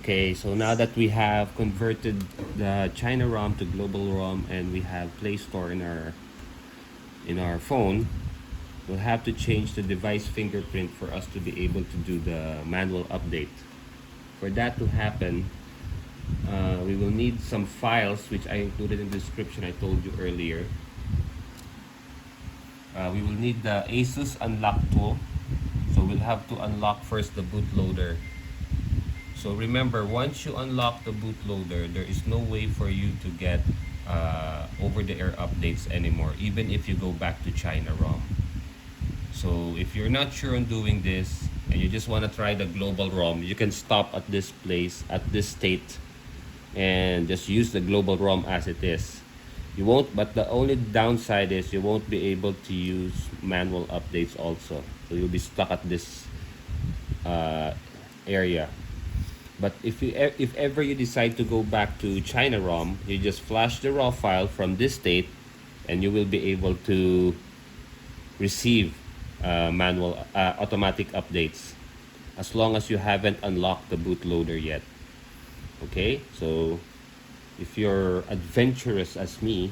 Okay, so now that we have converted the China ROM to global ROM and we have Play Store in our phone, we'll have to change the device fingerprint for us to be able to do the manual update. For that to happen, we will need some files which I included in the description I told you earlier. We will need the Asus unlock tool. So we'll have to unlock first the bootloader. So remember, once you unlock the bootloader, there is no way for you to get over-the-air updates anymore, even if you go back to China ROM. So if you're not sure on doing this and you just want to try the global ROM, you can stop at this place, at this state, and just use the global ROM as it is. You won't, but the only downside is you won't be able to use manual updates also. So you'll be stuck at this area. But if ever you decide to go back to China ROM, you just flash the raw file from this state and you will be able to receive manual automatic updates as long as you haven't unlocked the bootloader yet. Okay, so if you're adventurous as me,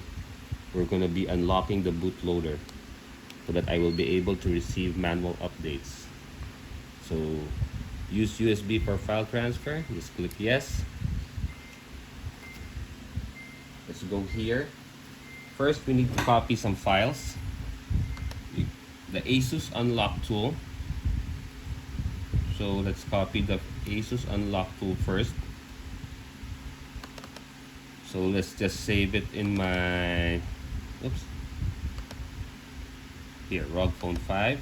we're going to be unlocking the bootloader so that I will be able to receive manual updates. So use USB for file transfer, just click yes. Let's go here. First, we need to copy some files. The Asus unlock tool. So let's copy the Asus unlock tool first. So let's just save it in my, here, ROG Phone 5.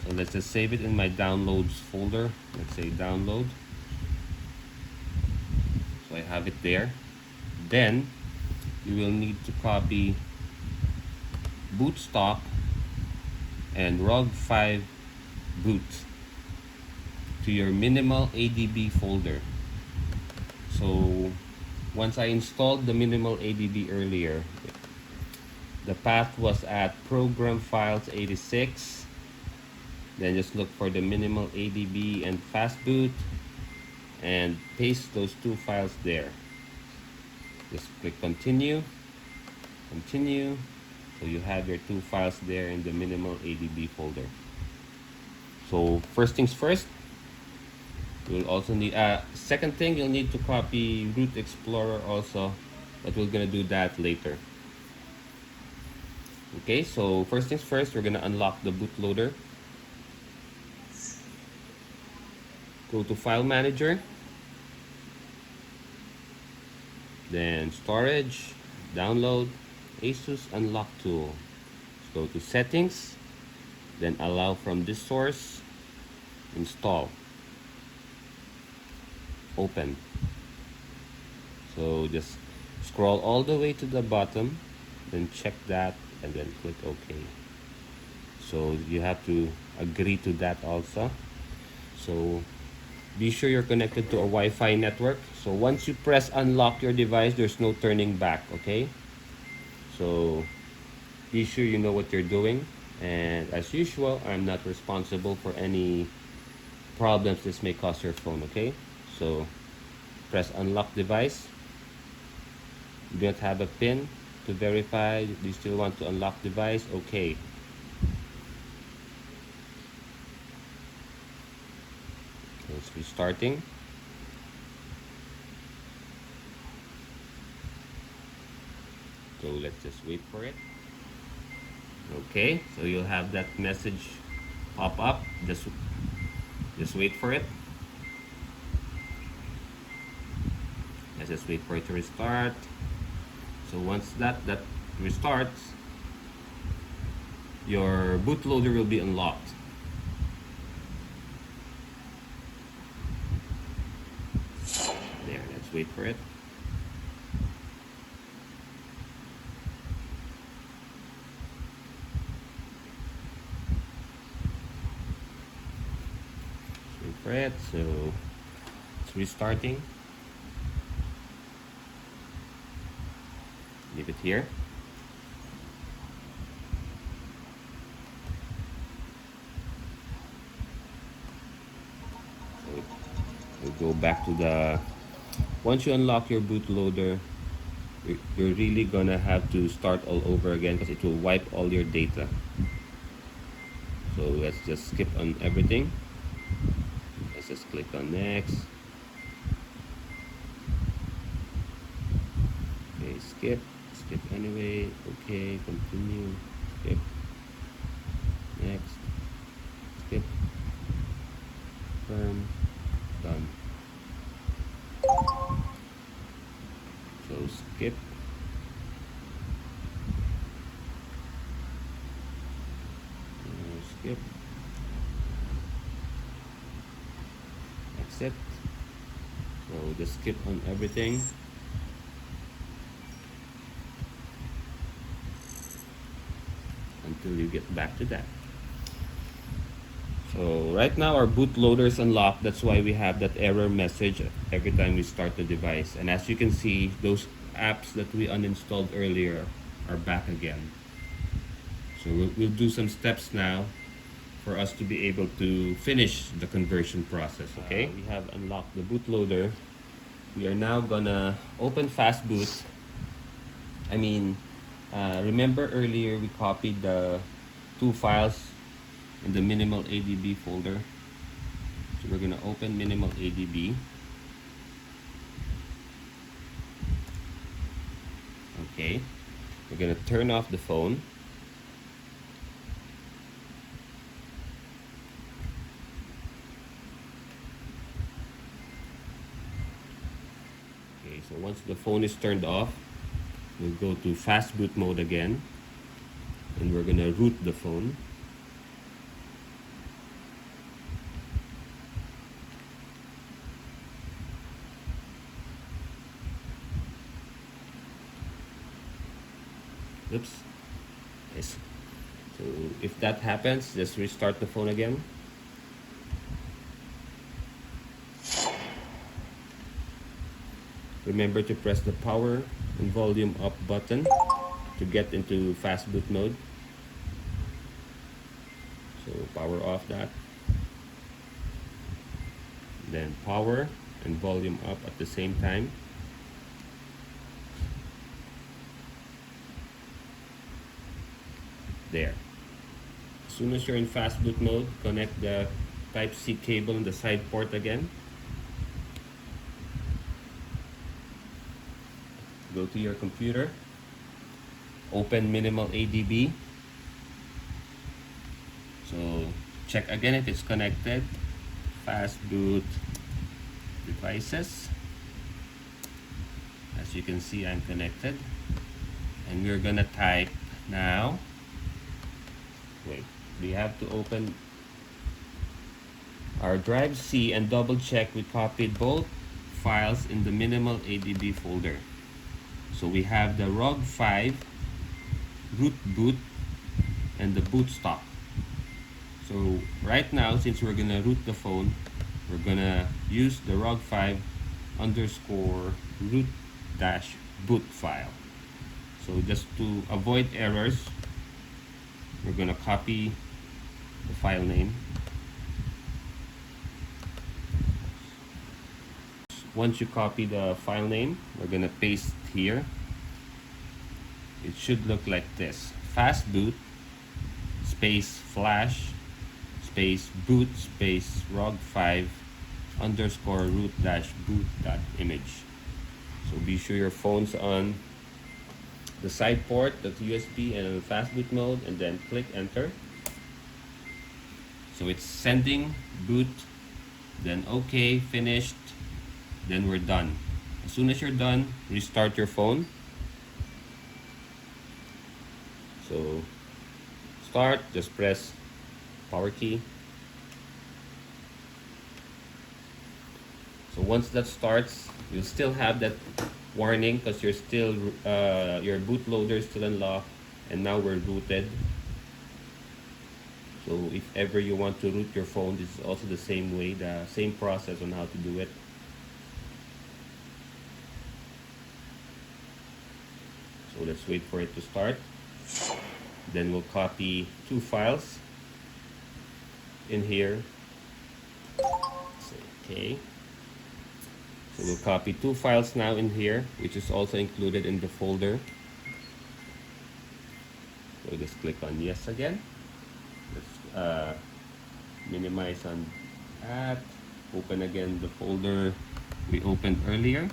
So let's just save it in my downloads folder. Let's say download. So I have it there. Then you will need to copy boot stock and ROG 5 boot to your minimal ADB folder. So once I installed the minimal ADB earlier, the path was at program files 86. Then just look for the minimal ADB and fastboot and paste those two files there. Just click continue, continue. So you have your two files there in the minimal ADB folder. So first things first, you'll also need, second thing, you'll need to copy Root Explorer also, but we're gonna do that later. Okay, so first things first, we're gonna unlock the bootloader. Go to File Manager, then Storage, Download, Asus Unlock Tool. Let's go to Settings, then Allow from this source, Install, Open. So just scroll all the way to the bottom, then check that, and then click OK. So you have to agree to that also. So be sure you're connected to a Wi-Fi network. So once you press unlock your device, there's no turning back, okay? So be sure you know what you're doing. And as usual, I'm not responsible for any problems this may cause your phone, okay? So press unlock device. You don't have a PIN to verify. Do you still want to unlock device? Okay. It's restarting. So let's just wait for it. Okay, so you'll have that message pop up. Just wait for it. Let's just wait for it to restart. So once that restarts, your bootloader will be unlocked. There, let's wait for it. Let's wait for it. So it's restarting. Leave it here. So we'll go back to the, once you unlock your bootloader, you're really gonna have to start all over again because it will wipe all your data. So let's just skip on everything. Let's just click on next. Okay, skip anyway. Okay, continue, skip, next, skip, firm, done. So skip, skip, accept. So just skip on everything. Until you get back to that. So right now our bootloader is unlocked. That's why we have that error message every time we start the device. And as you can see, those apps that we uninstalled earlier are back again. So we'll do some steps now for us to be able to finish the conversion process, okay? We have unlocked the bootloader. We are now gonna open fastboot. Remember earlier we copied the 2 files in the 𝗏𝗈𝘕𝘕𝑏 folder. So we're gonna open 𝗏𝗈𝘕𝑏. Okay, we're gonna turn off the phone. Okay, so once the phone is turned off, we'll go to fast boot mode again, and we're gonna root the phone. Oops. Yes. So if that happens, just restart the phone again. Remember to press the power and volume up button to get into fast boot mode. So power off that. Then power and volume up at the same time. There. As soon as you're in fast boot mode, connect the Type-C cable in the side port again. Go to your computer, open 𝗏𝗈𝘕𝘕. So check again if it's connected. Fast boot devices. As you can see, I'm connected. And we're gonna type now. Wait, we have to open our drive C and double check we copied both files in the 𝗏𝗈𝘕𝘕 folder. So we have the ROG5 root boot and the boot stop. So right now, since we're gonna root the phone, we're gonna use the ROG5 _root-boot file. So just to avoid errors, we're gonna copy the file name. Once you copy the file name, we're gonna paste here. It should look like this: fastboot space flash space boot space ROG5 _root-boot.image. So be sure your phone's on the side port, that's USB, and fast boot mode, and then click enter. So it's sending boot, then OK, finished, then we're done. As soon as you're done, restart your phone. So start, just press power key. So once that starts, you'll still have that warning because you're still your bootloader is still unlocked, and now we're rooted. So if ever you want to root your phone, this is also the same way, the same process on how to do it. So let's wait for it to start. Then we'll copy 2 files in here. Okay. So we'll copy 2 files now in here, which is also included in the folder. So just click on yes again. Let's minimize on that. Open again the folder we opened earlier.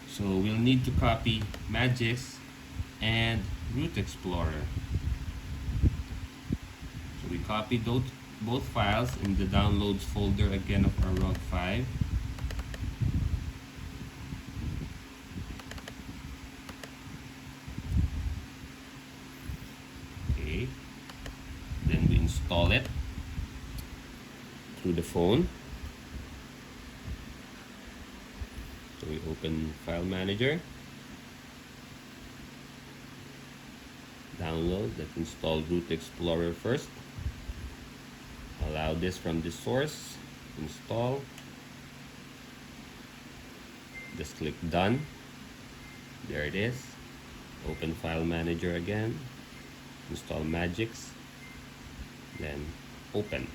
So we'll need to copy 𝗪𝗔𝗡 and Root Explorer. So we copied both files in the downloads folder again of our ROG 5. Okay. Then we install it through the phone. So we open File Manager, download, let's install Root Explorer first. Allow this from the source, install. Just click Done. There it is. Open File Manager again, install 𝗪𝗔𝗡, then open.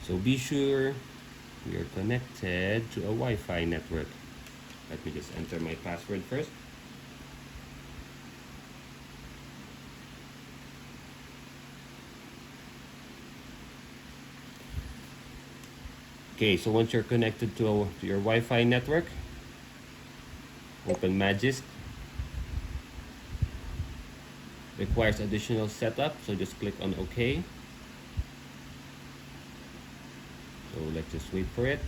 So be sure we are connected to a Wi-Fi network. Let me just enter my password first. Okay, so once you're connected to your Wi-Fi network, open 𝗪𝗔𝗡. Requires additional setup, so just click on OK. So let's just wait for it.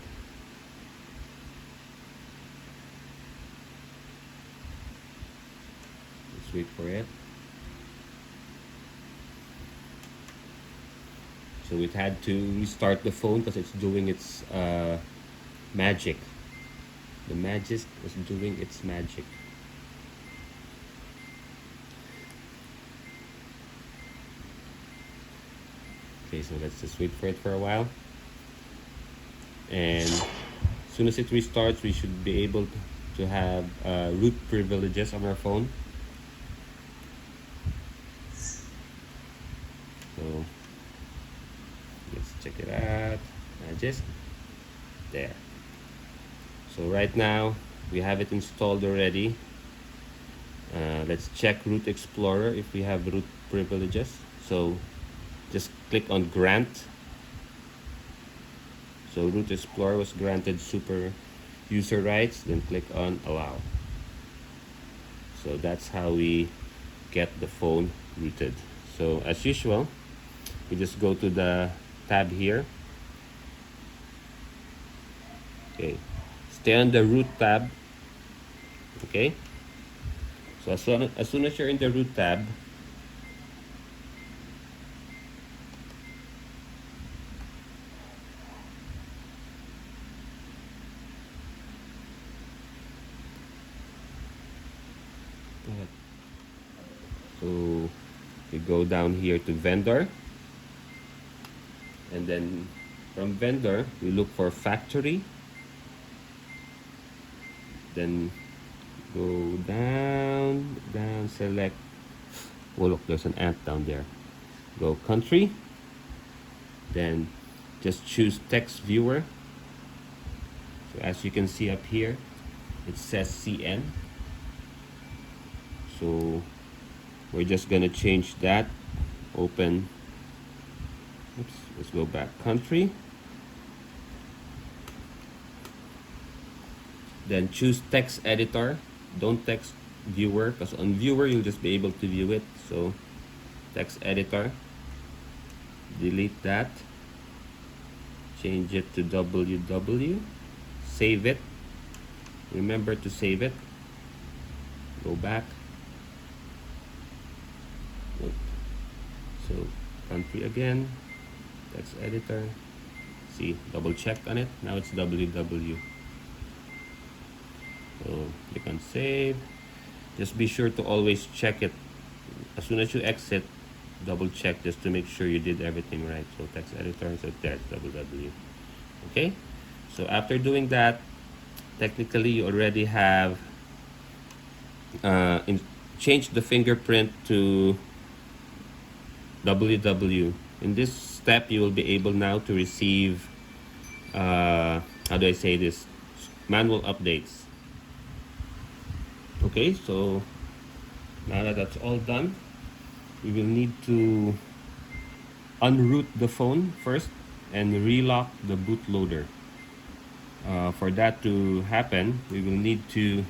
Let's wait for it. So it had to restart the phone because it's doing its magic. The 𝗪𝗔𝗡 was doing its magic. Okay, so let's just wait for it for a while. And as soon as it restarts, we should be able to have root privileges on our phone. So let's check it out. 𝗪𝗔𝗡. There. So right now we have it installed already. Let's check Root Explorer if we have root privileges. So just click on Grant. So Root Explorer was granted super user rights, then click on Allow. So that's how we get the phone rooted. So as usual, we just go to the tab here. Okay, stay on the root tab. Okay, so as soon as you're in the root tab, so we go down here to vendor, and then from vendor we look for factory, then go down, select, oh look, there's an ant down there, go country, then just choose text viewer. So as you can see up here, it says CN. So we're just gonna change that. Open, oops, let's go back, country, then choose text editor, don't text viewer, because on viewer you'll just be able to view it. So text editor, delete that, change it to WW, save it, remember to save it, go back. So country again, text editor, see, double check on it, now it's WW. So click on save. Just be sure to always check it as soon as you exit, double check just to make sure you did everything right. So text editor, so there's WW. Okay, so after doing that, technically you already have changed the fingerprint to WW. In this step, you will be able now to receive how do I say this, manual updates. Okay, so now that that's all done, we will need to unroot the phone first and relock the bootloader. For that to happen, we will need to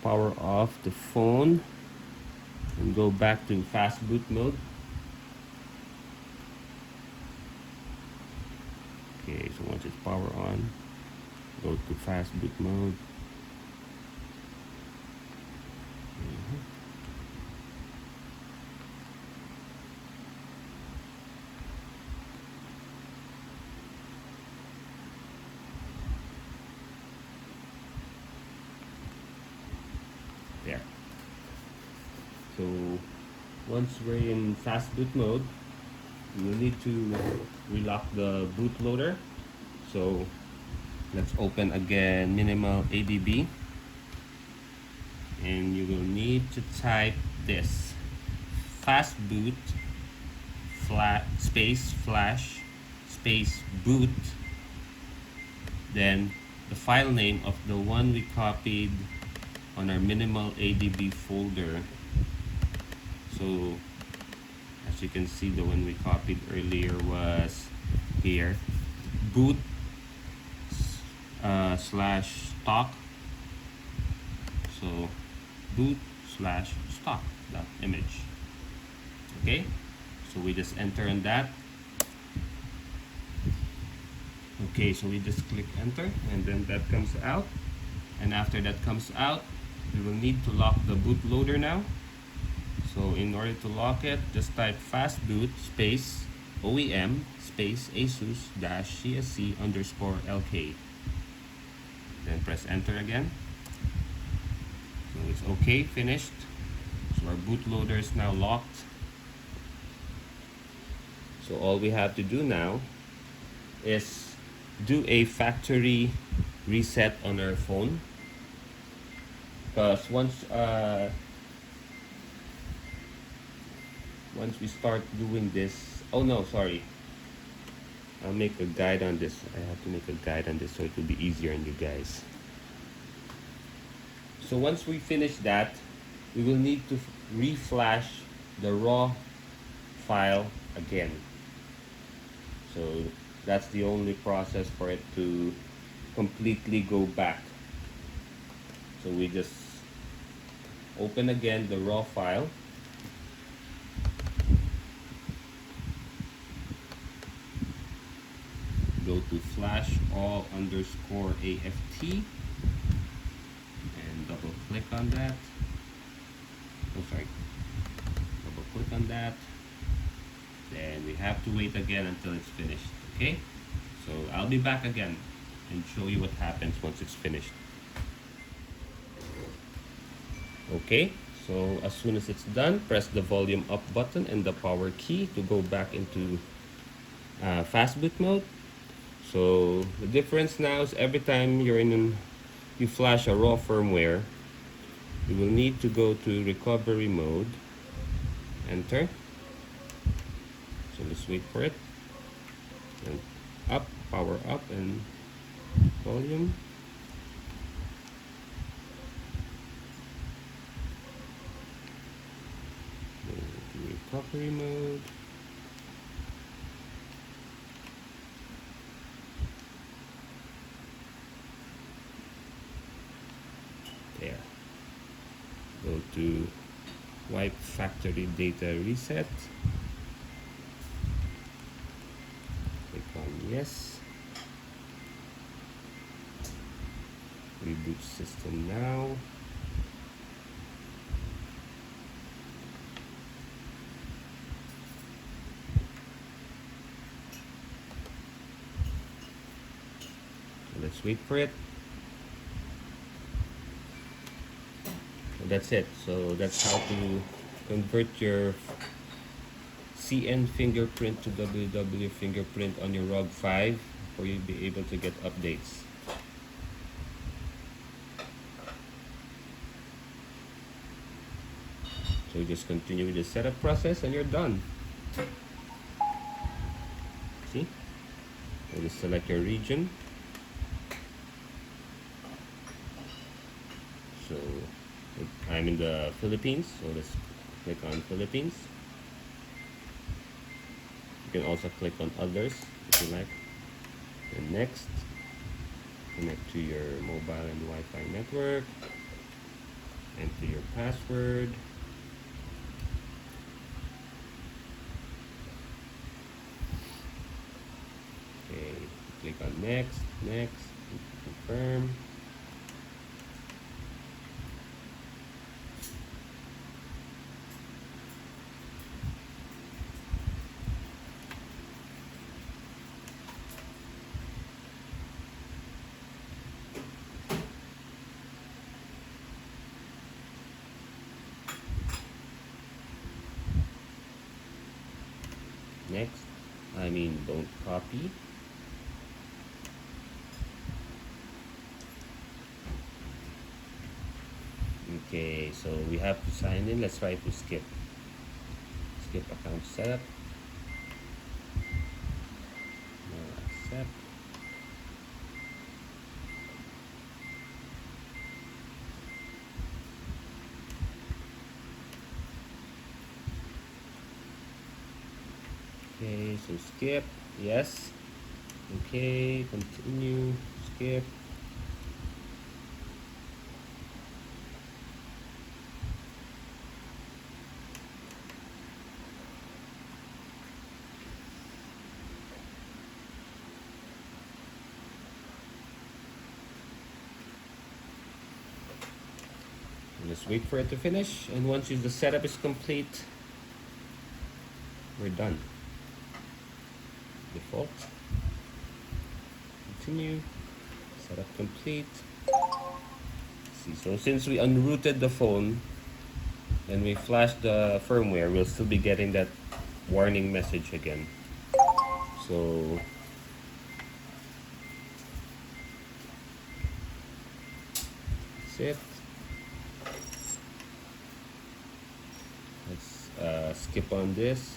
power off the phone and go back to fast boot mode. Okay, so once it's power on, go to fast boot mode. There. So once we're in fast boot mode, we will need to relock the bootloader. So let's open again 𝗏𝗔𝗡𝗏𝗏, and you will need to type this: fastboot space flash space boot, then the file name of the one we copied on our 𝗏𝗏𝗡𝗏 folder. So as you can see, the one we copied earlier was here, boot slash stock. So boot slash stock dot image. Okay, so we just enter on that. Okay, so we just click enter, and then that comes out. And after that comes out, we will need to lock the bootloader now. So in order to lock it, just type fastboot space OEM space Asus dash CSC_LK. Then press enter again. So it's okay, finished. So our bootloader is now locked. So all we have to do now is do a factory reset on our phone. Because once we start doing this, oh no, sorry. I'll make a guide on this. I have to make a guide on this so it will be easier on you guys. So once we finish that, we will need to reflash the raw file again. So that's the only process for it to completely go back. So we just open again the raw file. Go to flash all underscore AFT and double click on that. Oh, sorry. Double click on that. Then we have to wait again until it's finished. Okay? So I'll be back again and show you what happens once it's finished. Okay, so as soon as it's done, press the volume up button and the power key to go back into fast boot mode. So the difference now is every time you flash a raw firmware, you will need to go to recovery mode, enter. So let's wait for it. And up, power up, and volume. Recovery mode. There. Go to wipe factory data reset. Click on yes. Reboot system now. Let's wait for it. And that's it. So that's how to convert your CN fingerprint to WW fingerprint on your ROG 5 for you to be able to get updates. So just continue with the setup process and you're done. See? So just select your region. So I'm in the Philippines, so let's click on Philippines. You can also click on others if you like. And next, connect to your mobile and Wi-Fi network. Enter your password. Okay, click on next, confirm. Next, don't copy. Okay, so we have to sign in. Let's try to skip account setup. No, accept. Okay, so skip, yes. Okay, continue, skip. Just wait for it to finish, and once the setup is complete, we're done. Default, continue, setup complete. See, so since we unrooted the phone and we flashed the firmware, we'll still be getting that warning message again. So that's it. Let's skip on this.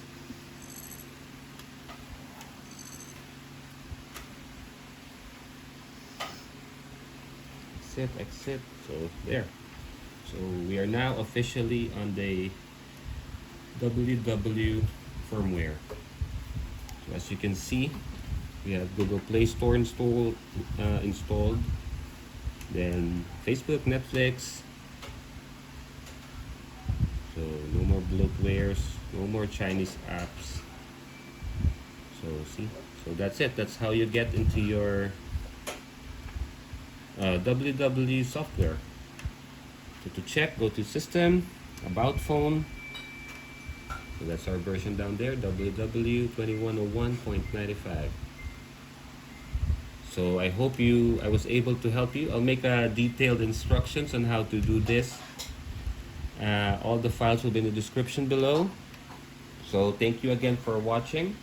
Exit. So there. So we are now officially on the 𝗕𝗘𝗘𝗥 firmware. So as you can see, we have Google Play Store installed. Then Facebook, Netflix. So no more bloatwares, no more Chinese apps. So see, so that's it. That's how you get into your 𝗕𝗘𝗘𝗥 software. So to check, go to System, About Phone. So that's our version down there, 𝗕𝗘𝗘𝗥2101.95. So I hope I was able to help you. I'll make detailed instructions on how to do this. All the files will be in the description below. So thank you again for watching,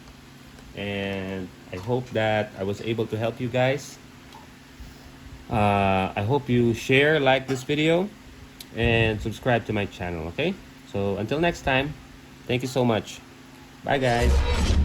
and I hope that I was able to help you guys. I hope you share, like this video, and subscribe to my channel, okay? So until next time, thank you so much. Bye guys.